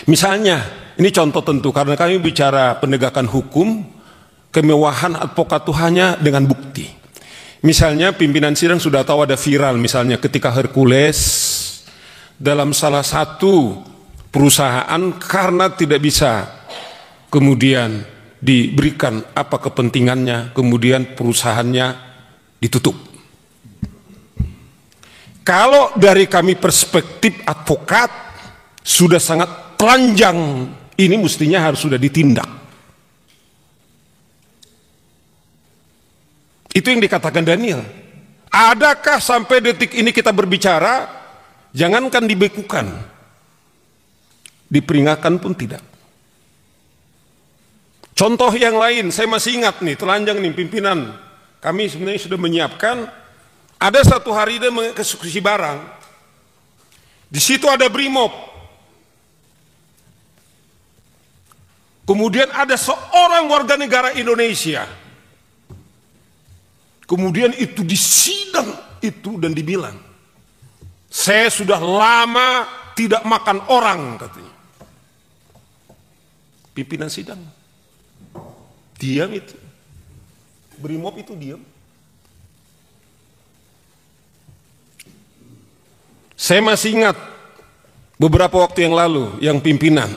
Misalnya, ini contoh tentu karena kami bicara penegakan hukum, kemewahan advokat itu hanya dengan bukti. Misalnya pimpinan sidang sudah tahu ada viral misalnya ketika Hercules dalam salah satu perusahaan karena tidak bisa kemudian diberikan apa kepentingannya, kemudian perusahaannya ditutup. Kalau dari kami perspektif advokat sudah sangat telanjang, ini mestinya harus sudah ditindak. Itu yang dikatakan Daniel. Adakah sampai detik ini kita berbicara, jangankan dibekukan, diperingatkan pun tidak. Contoh yang lain, saya masih ingat nih, telanjang nih pimpinan. Kami sebenarnya sudah menyiapkan, ada satu hari dia mengeksekusi barang. Di situ ada Brimob. Kemudian ada seorang warga negara Indonesia. Kemudian itu disidang itu dan dibilang, saya sudah lama tidak makan orang, katanya. Pimpinan sidang diam itu. Brimob itu diam. Saya masih ingat beberapa waktu yang lalu yang pimpinan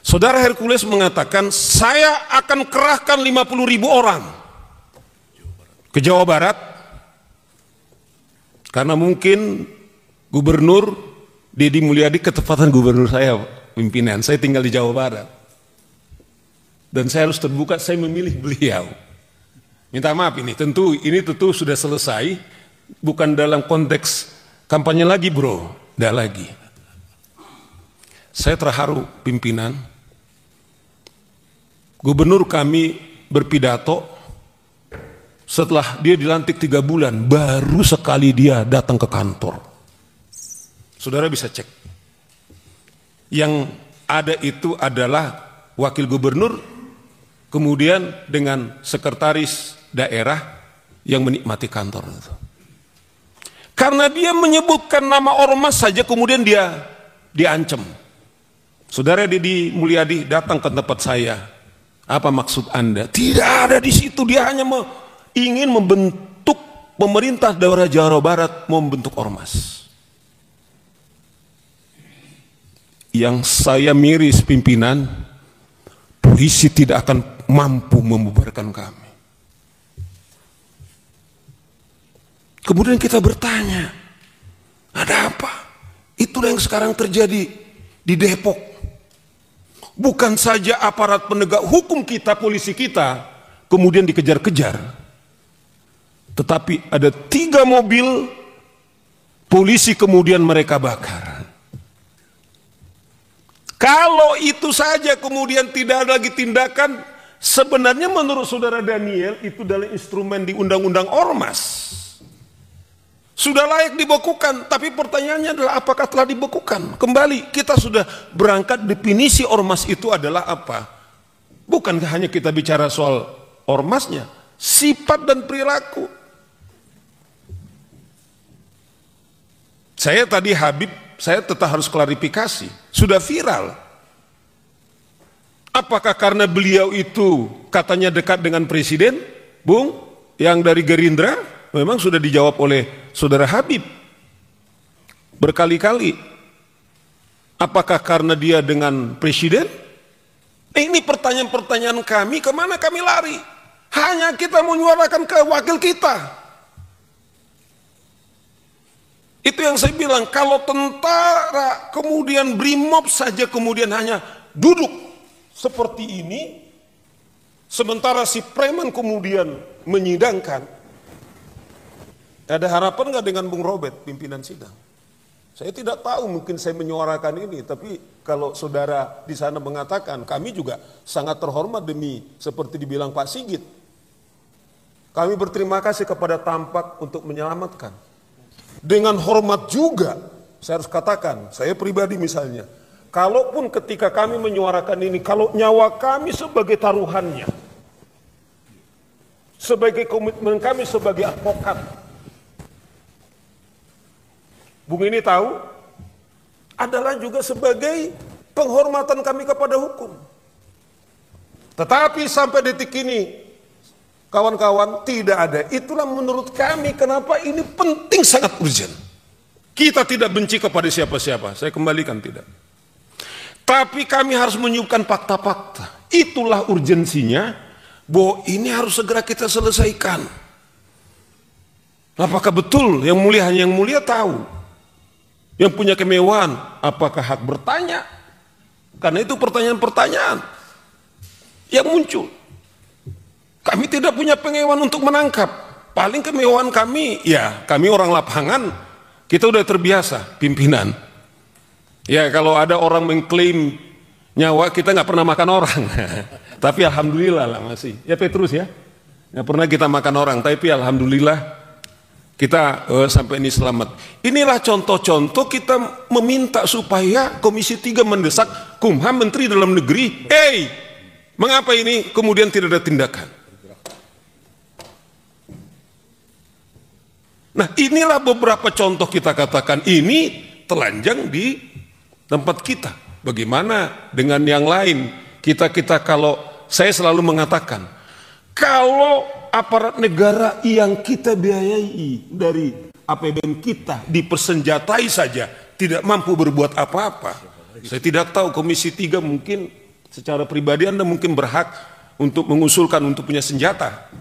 Saudara Hercules mengatakan, saya akan kerahkan 50.000 orang ke Jawa Barat karena mungkin Gubernur Deddy Mulyadi ketepatan gubernur saya, pimpinan. Saya tinggal di Jawa Barat dan saya harus terbuka, saya memilih beliau. Minta maaf ini tentu sudah selesai, bukan dalam konteks kampanye lagi bro, tidak lagi. Saya terharu pimpinan. Gubernur kami berpidato setelah dia dilantik 3 bulan, baru sekali dia datang ke kantor. Saudara bisa cek. Yang ada itu adalah wakil gubernur, kemudian dengan sekretaris daerah yang menikmati kantor itu. Karena dia menyebutkan nama ormas saja kemudian dia diancam. Saudara Deddy Mulyadi datang ke tempat saya. Apa maksud Anda? Tidak ada di situ, dia hanya ingin membentuk pemerintah daerah Jawa Barat, mau membentuk ormas. Yang saya miris pimpinan, polisi tidak akan mampu membubarkan kami. Kemudian kita bertanya, ada apa? Itulah yang sekarang terjadi di Depok. Bukan saja aparat penegak hukum kita, polisi kita, kemudian dikejar-kejar. Tetapi ada 3 mobil polisi kemudian mereka bakar. Kalau itu saja kemudian tidak ada lagi tindakan, sebenarnya menurut saudara Daniel itu adalah instrumen di undang-undang ormas. Sudah layak dibekukan, tapi pertanyaannya adalah apakah telah dibekukan? Kembali, kita sudah berangkat definisi ormas itu adalah apa? Bukan hanya kita bicara soal ormasnya, sifat dan perilaku. Saya tadi Habib, saya tetap harus klarifikasi, sudah viral. Apakah karena beliau itu katanya dekat dengan presiden, Bung, yang dari Gerindra? Memang sudah dijawab oleh saudara Habib berkali-kali. Apakah karena dia dengan presiden? Ini pertanyaan-pertanyaan kami, kemana kami lari? Hanya kita menyuarakan ke wakil kita. Itu yang saya bilang, kalau tentara kemudian Brimob saja kemudian hanya duduk seperti ini, sementara si preman kemudian menyidangkan. Ada harapan nggak dengan Bung Robert, pimpinan sidang? Saya tidak tahu, mungkin saya menyuarakan ini, tapi kalau saudara di sana mengatakan, kami juga sangat terhormat demi seperti dibilang Pak Sigit. Kami berterima kasih kepada Tampak untuk menyelamatkan. Dengan hormat juga, saya harus katakan, saya pribadi misalnya, kalaupun ketika kami menyuarakan ini, kalau nyawa kami sebagai taruhannya, sebagai komitmen kami sebagai advokat, Bung ini tahu, adalah juga sebagai penghormatan kami kepada hukum. Tetapi sampai detik ini, kawan-kawan, tidak ada. Itulah menurut kami kenapa ini penting, sangat urgent. Kita tidak benci kepada siapa-siapa, saya kembalikan tidak. Tapi kami harus menyuguhkan fakta-fakta. Itulah urgensinya, bahwa ini harus segera kita selesaikan. Apakah betul yang mulia hanya yang mulia tahu? Yang punya kemewahan, apakah hak bertanya? Karena itu pertanyaan-pertanyaan yang muncul. Kami tidak punya pengewahan untuk menangkap. Paling kemewahan kami, ya kami orang lapangan, kita udah terbiasa, pimpinan. Ya kalau ada orang mengklaim nyawa, kita nggak pernah makan orang. Tapi alhamdulillah lah masih. Ya Petrus ya, nggak pernah kita makan orang. Tapi alhamdulillah kita sampai ini selamat. Inilah contoh-contoh kita meminta supaya Komisi 3 mendesak Kumham, Menteri Dalam Negeri, mengapa ini kemudian tidak ada tindakan? Nah inilah beberapa contoh kita katakan ini telanjang di tempat kita. Bagaimana dengan yang lain? Kita kalau saya selalu mengatakan, kalau aparat negara yang kita biayai dari APBN kita dipersenjatai saja tidak mampu berbuat apa-apa. Saya tidak tahu Komisi 3 mungkin secara pribadi Anda mungkin berhak untuk mengusulkan untuk punya senjata.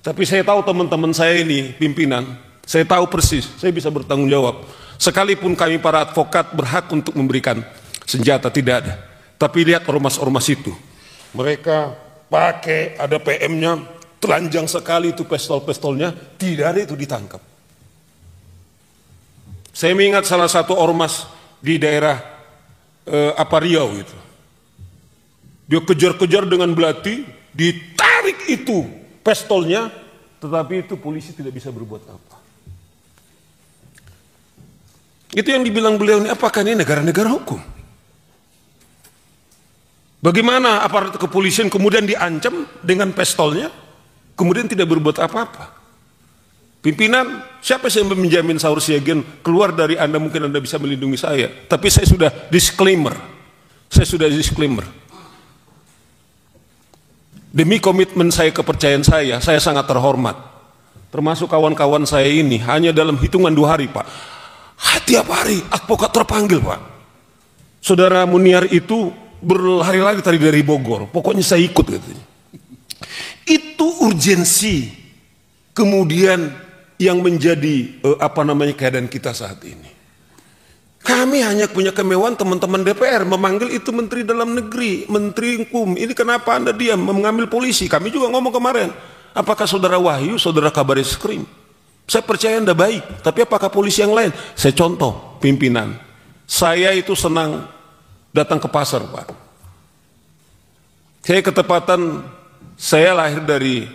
Tapi saya tahu teman-teman saya ini pimpinan, saya tahu persis, saya bisa bertanggung jawab. Sekalipun kami para advokat berhak untuk memberikan senjata, tidak ada. Tapi lihat ormas-ormas itu, mereka pakai ada PM-nya, telanjang sekali itu pistol-pistolnya, tidak ada itu ditangkap. Saya mengingat salah satu ormas di daerah Riau itu, dia kejar-kejar dengan belati, ditarik itu pistolnya, tetapi itu polisi tidak bisa berbuat apa. Itu yang dibilang beliau ini, apakah ini negara-negara hukum? Bagaimana aparat kepolisian kemudian diancam dengan pistolnya, kemudian tidak berbuat apa-apa? Pimpinan, siapa yang menjamin Saur Siagian keluar dari Anda, mungkin Anda bisa melindungi saya. Tapi saya sudah disclaimer. Demi komitmen saya, kepercayaan saya sangat terhormat. Termasuk kawan-kawan saya ini, hanya dalam hitungan 2 hari Pak. Tiap hari advokat terpanggil Pak. Saudara Muniar itu berlari-lari tadi dari Bogor, pokoknya saya ikut katanya. Itu urgensi kemudian yang menjadi keadaan kita saat ini. Kami hanya punya kemewahan teman-teman DPR memanggil itu Menteri Dalam Negeri, Menteri Hukum. Ini kenapa Anda diam mengambil polisi? Kami juga ngomong kemarin, apakah Saudara Wahyu, Saudara Kabareskrim? Saya percaya Anda baik, tapi apakah polisi yang lain? Saya contoh, pimpinan. Saya itu senang datang ke pasar, Pak. Saya ketepatan, saya lahir dari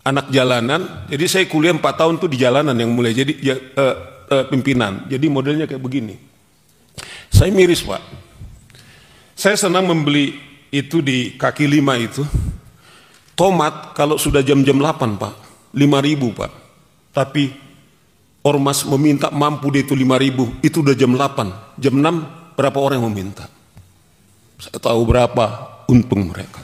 anak jalanan, jadi saya kuliah 4 tahun tuh di jalanan yang mulai jadi pimpinan. Jadi modelnya kayak begini. Saya miris, Pak. Saya senang membeli itu di kaki 5 itu. Tomat kalau sudah jam-jam 8, Pak, 5.000, Pak. Tapi ormas meminta mampu dia itu 5.000, itu udah jam 8, jam 6 berapa orang yang meminta? Saya tahu berapa untung mereka.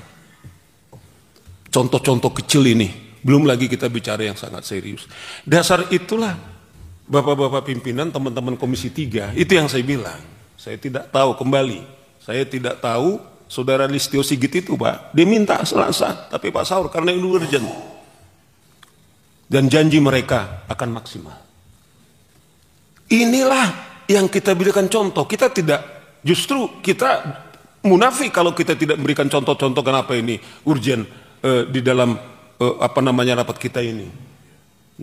Contoh-contoh kecil ini, belum lagi kita bicara yang sangat serius. Dasar itulah Bapak-bapak pimpinan, teman-teman Komisi 3, itu yang saya bilang. Saya tidak tahu, kembali, saya tidak tahu Saudara Listio Sigit itu Pak, dia minta Selasa, tapi Pak Saur karena ini urgent. Dan janji mereka akan maksimal. Inilah yang kita berikan contoh. Kita tidak, justru kita munafik kalau kita tidak memberikan contoh-contoh kenapa ini urgent di dalam rapat kita ini.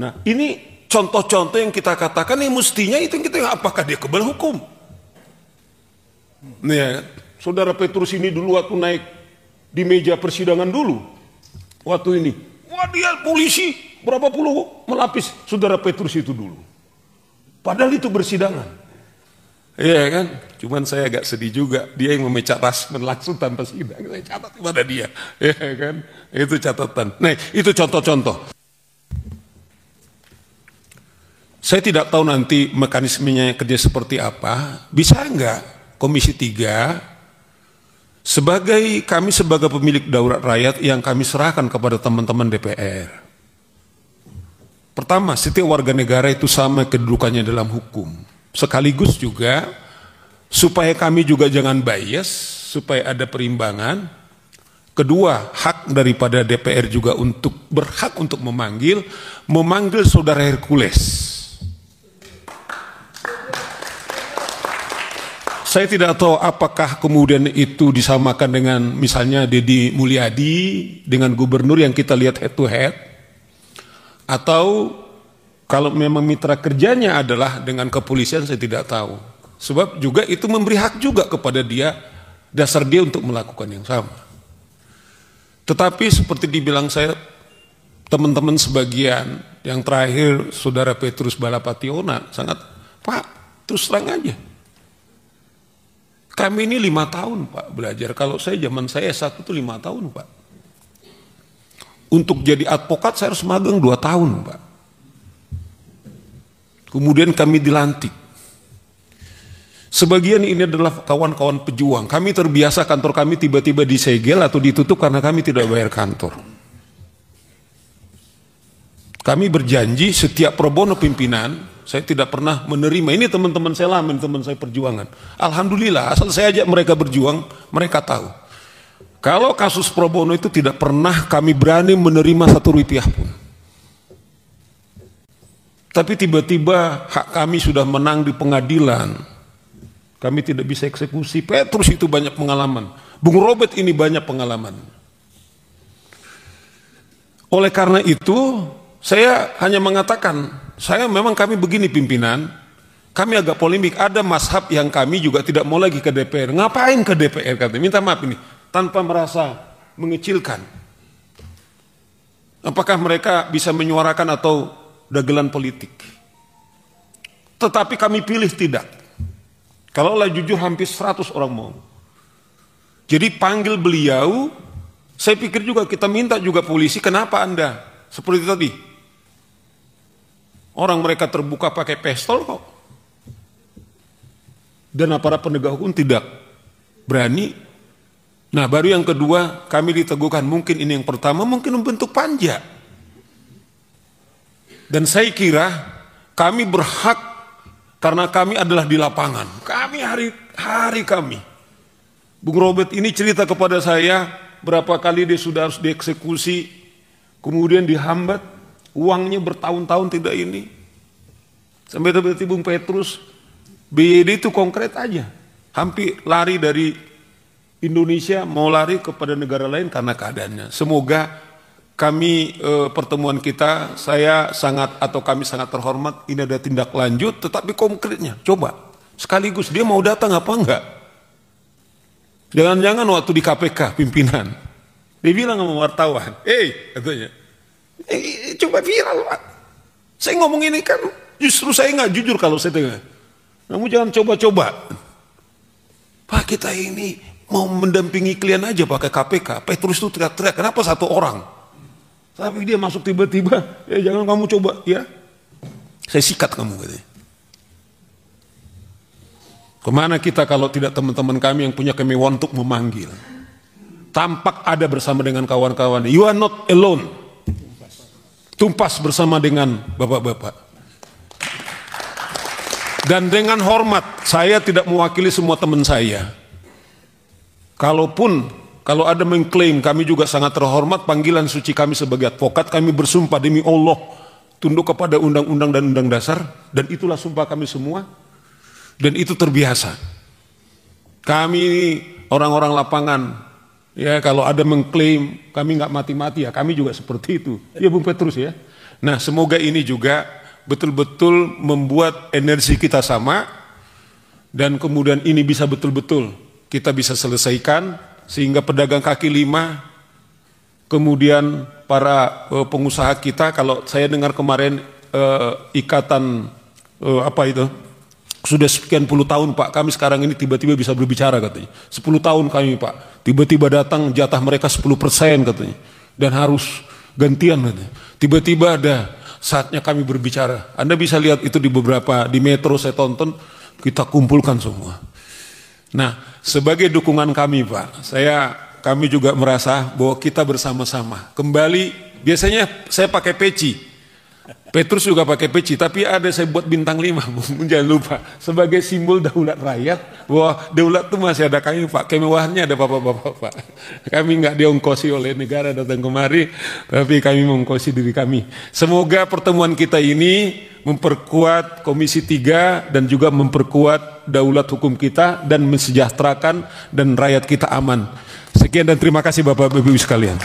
Nah, ini contoh-contoh yang kita katakan yang mestinya itu yang kita, apakah dia kebal hukum? Nih, Saudara Petrus ini dulu waktu naik di meja persidangan dulu, waktu ini, wah dia polisi berapa puluh melapis Saudara Petrus itu dulu. Padahal itu bersidangan. Iya kan? Cuman saya agak sedih juga, dia yang memecah Rasman langsung tanpa sidang. Saya catat kepada dia. Iya kan? Itu catatan. Nah, itu contoh-contoh. Saya tidak tahu nanti mekanismenya kerja seperti apa. Bisa enggak Komisi 3, kami sebagai pemilik daulat rakyat yang kami serahkan kepada teman-teman DPR. Pertama, setiap warga negara itu sama kedudukannya dalam hukum. Sekaligus juga supaya kami juga jangan bias, supaya ada perimbangan. Kedua, hak daripada DPR juga berhak untuk memanggil saudara Hercules. Saya tidak tahu apakah kemudian itu disamakan dengan misalnya Deddy Mulyadi dengan gubernur yang kita lihat head to head, atau kalau memang mitra kerjanya adalah dengan kepolisian, saya tidak tahu. Sebab juga itu memberi hak juga kepada dia, dasar dia untuk melakukan yang sama. Tetapi seperti dibilang saya, teman-teman sebagian, yang terakhir Saudara Petrus Balapationa, sangat, Pak, terus terang aja. Kami ini 5 tahun Pak belajar. Kalau zaman saya S1 itu 5 tahun Pak. Untuk jadi advokat saya harus magang 2 tahun Pak. Kemudian kami dilantik. Sebagian ini adalah kawan-kawan pejuang. Kami terbiasa kantor kami tiba-tiba disegel atau ditutup karena kami tidak bayar kantor. Kami berjanji setiap pro bono pimpinan, saya tidak pernah menerima. Ini teman-teman saya lama, teman saya perjuangan. Alhamdulillah, asal saya ajak mereka berjuang, mereka tahu. Kalau kasus pro bono itu tidak pernah kami berani menerima 1 rupiah pun. Tapi tiba-tiba hak kami sudah menang di pengadilan. Kami tidak bisa eksekusi. Petrus itu banyak pengalaman. Bung Robert ini banyak pengalaman. Oleh karena itu, saya hanya mengatakan, kami begini pimpinan, kami agak polemik, ada mazhab yang kami juga tidak mau lagi ke DPR. Ngapain ke DPR? Katanya, minta maaf ini, tanpa merasa mengecilkan. Apakah mereka bisa menyuarakan atau dagelan politik? Tetapi kami pilih tidak. Kalaulah jujur hampir 100 orang mau. Jadi panggil beliau, saya pikir juga kita minta juga polisi, kenapa Anda? Seperti tadi. Orang mereka terbuka pakai pistol kok. Dan aparat penegak hukum tidak berani. Nah baru yang kedua kami diteguhkan, mungkin ini yang pertama, mungkin membentuk panja. Dan saya kira kami berhak karena kami adalah di lapangan. Kami hari kami. Bung Robert ini cerita kepada saya berapa kali dia sudah harus dieksekusi, kemudian dihambat. Uangnya bertahun-tahun tidak ini. Sampai tiba-tiba Bung Petrus, BYD itu konkret aja. Hampir lari dari Indonesia, mau lari kepada negara lain karena keadaannya. Semoga kami pertemuan kita, kami sangat terhormat, ini ada tindak lanjut, tetapi konkretnya. Coba, sekaligus dia mau datang apa enggak? Jangan-jangan waktu di KPK, pimpinan. Dia bilang sama wartawan, katanya. Coba viral Pak. Saya ngomong ini kan justru saya nggak jujur kalau saya dengar. Kamu jangan coba-coba. Pak kita ini mau mendampingi klien aja pakai KPK. Petrus itu teriak-teriak. Kenapa 1 orang? Tapi dia masuk tiba-tiba. Jangan kamu coba ya. Saya sikat kamu katanya. Kemana kita kalau tidak teman-teman kami yang punya kemewahan untuk memanggil? Tampak ada bersama dengan kawan-kawan. You are not alone. Tumpas bersama dengan bapak-bapak. Dan dengan hormat, saya tidak mewakili semua teman saya. Kalau ada mengklaim, kami juga sangat terhormat, panggilan suci kami sebagai advokat, kami bersumpah demi Allah, tunduk kepada undang-undang dan undang dasar, dan itulah sumpah kami semua, dan itu terbiasa. Kami orang-orang lapangan, ya kalau ada mengklaim kami nggak mati-mati ya kami juga seperti itu. Ya Bung Petrus ya. Nah semoga ini juga betul-betul membuat energi kita sama dan kemudian ini bisa betul-betul kita bisa selesaikan sehingga pedagang kaki 5 kemudian para pengusaha kita, kalau saya dengar kemarin ikatan sudah sekian puluh tahun Pak, kami sekarang ini tiba-tiba bisa berbicara katanya. 10 tahun kami Pak, tiba-tiba datang jatah mereka 10% katanya. Dan harus gantian katanya. Tiba-tiba ada saatnya kami berbicara. Anda bisa lihat itu di metro saya tonton, kita kumpulkan semua. Nah, sebagai dukungan kami Pak, kami juga merasa bahwa kita bersama-sama kembali. Biasanya saya pakai peci, Petrus juga pakai peci, tapi ada saya buat bintang 5, jangan lupa, sebagai simbol daulat rakyat, bahwa daulat itu masih ada kami Pak, kemewahannya ada bapak-bapak Pak. Kami nggak diongkosi oleh negara datang kemari, tapi kami mengongkosi diri kami. Semoga pertemuan kita ini memperkuat Komisi 3 dan juga memperkuat daulat hukum kita dan mensejahterakan dan rakyat kita aman. Sekian dan terima kasih Bapak Ibu sekalian.